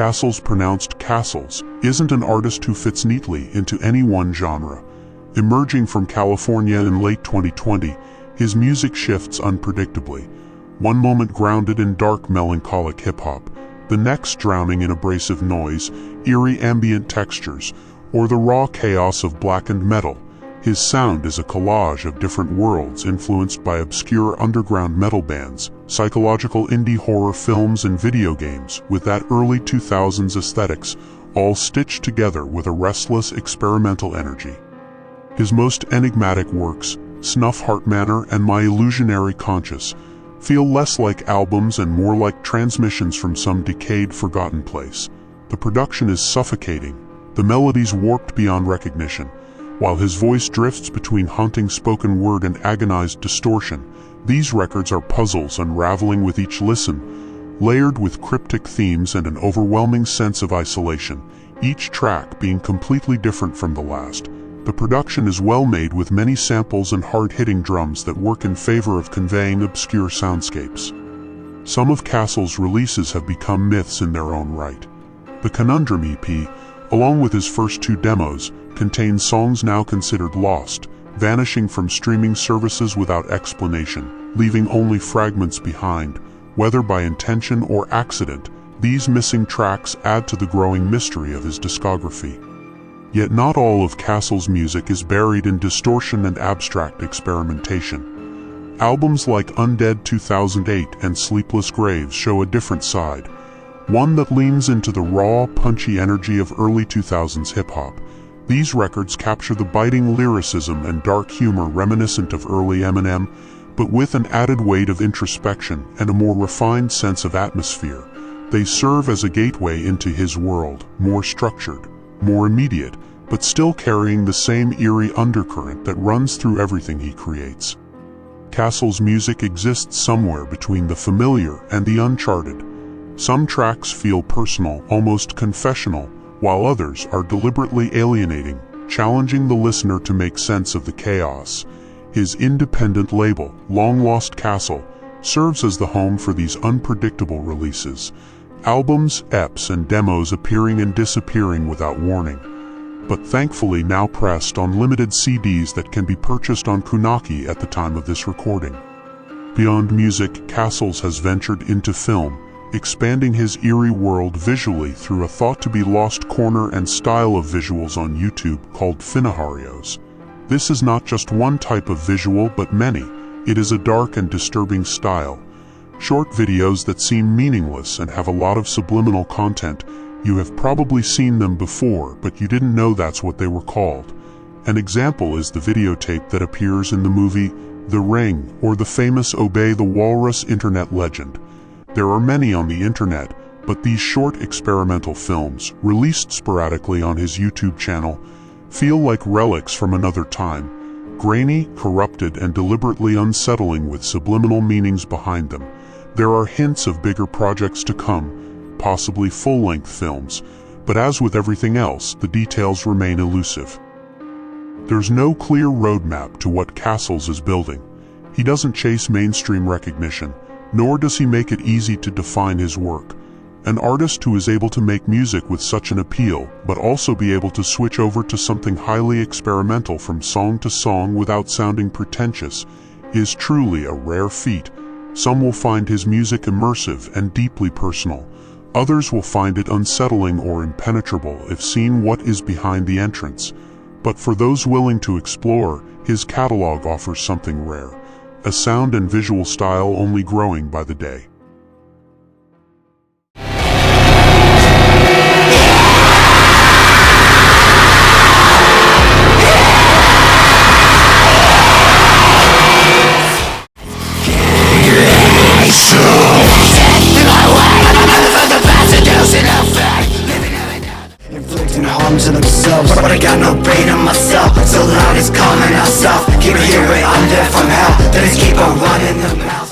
CASXULS, pronounced CASXULS, isn't an artist who fits neatly into any one genre. Emerging from California in late 2020, his music shifts unpredictably. One moment grounded in dark, melancholic hip-hop, the next drowning in abrasive noise, eerie ambient textures, or the raw chaos of blackened metal. His sound is a collage of different worlds influenced by obscure underground metal bands, psychological indie horror films, and video games, with that early 2000s aesthetics, all stitched together with a restless, experimental energy. His most enigmatic works, Snuff Heart Manor and My Illusionary Conscious, feel less like albums and more like transmissions from some decayed, forgotten place. The production is suffocating, the melodies warped beyond recognition, while his voice drifts between haunting spoken word and agonized distortion. These records are puzzles unraveling with each listen, layered with cryptic themes and an overwhelming sense of isolation, each track being completely different from the last. The production is well made, with many samples and hard-hitting drums that work in favor of conveying obscure soundscapes. Some of CASXULS' releases have become myths in their own right. The Conundrum EP, along with his first two demos, contains songs now considered lost, vanishing from streaming services without explanation, leaving only fragments behind. Whether by intention or accident, these missing tracks add to the growing mystery of his discography. Yet not all of CASXULS' music is buried in distortion and abstract experimentation. Albums like Undead 2008 and Sleepless Graves show a different side, one that leans into the raw, punchy energy of early 2000s hip-hop. These records capture the biting lyricism and dark humor reminiscent of early Eminem, but with an added weight of introspection and a more refined sense of atmosphere. They serve as a gateway into his world, more structured, more immediate, but still carrying the same eerie undercurrent that runs through everything he creates. CASXULS' music exists somewhere between the familiar and the uncharted. Some tracks feel personal, almost confessional, while others are deliberately alienating, challenging the listener to make sense of the chaos. His independent label, Long Lost Castle, serves as the home for these unpredictable releases. Albums, EPs, and demos appearing and disappearing without warning, but thankfully now pressed on limited CDs that can be purchased on Kunaki at the time of this recording. Beyond music, CASXULS has ventured into film, expanding his eerie world visually through a thought-to-be-lost corner and style of visuals on YouTube called Finiharios. This is not just one type of visual, but many. It is a dark and disturbing style. Short videos that seem meaningless and have a lot of subliminal content. You have probably seen them before, but you didn't know that's what they were called. An example is the videotape that appears in the movie The Ring, or the famous Obey the Walrus internet legend. There are many on the internet, but these short experimental films, released sporadically on his YouTube channel, feel like relics from another time. Grainy, corrupted, and deliberately unsettling, with subliminal meanings behind them. There are hints of bigger projects to come, possibly full-length films, but as with everything else, the details remain elusive. There's no clear roadmap to what CASXULS is building. He doesn't chase mainstream recognition, nor does he make it easy to define his work. An artist who is able to make music with such an appeal, but also be able to switch over to something highly experimental from song to song without sounding pretentious, is truly a rare feat. Some will find his music immersive and deeply personal. Others will find it unsettling or impenetrable if seen what is behind the entrance. But for those willing to explore, his catalog offers something rare. A sound and visual style only growing by the day. Inflicting harm to themselves, but I got no brain in myself. So loud it's calling out south. Keep it here, I'm there from hell. Then just keep on running the mouth.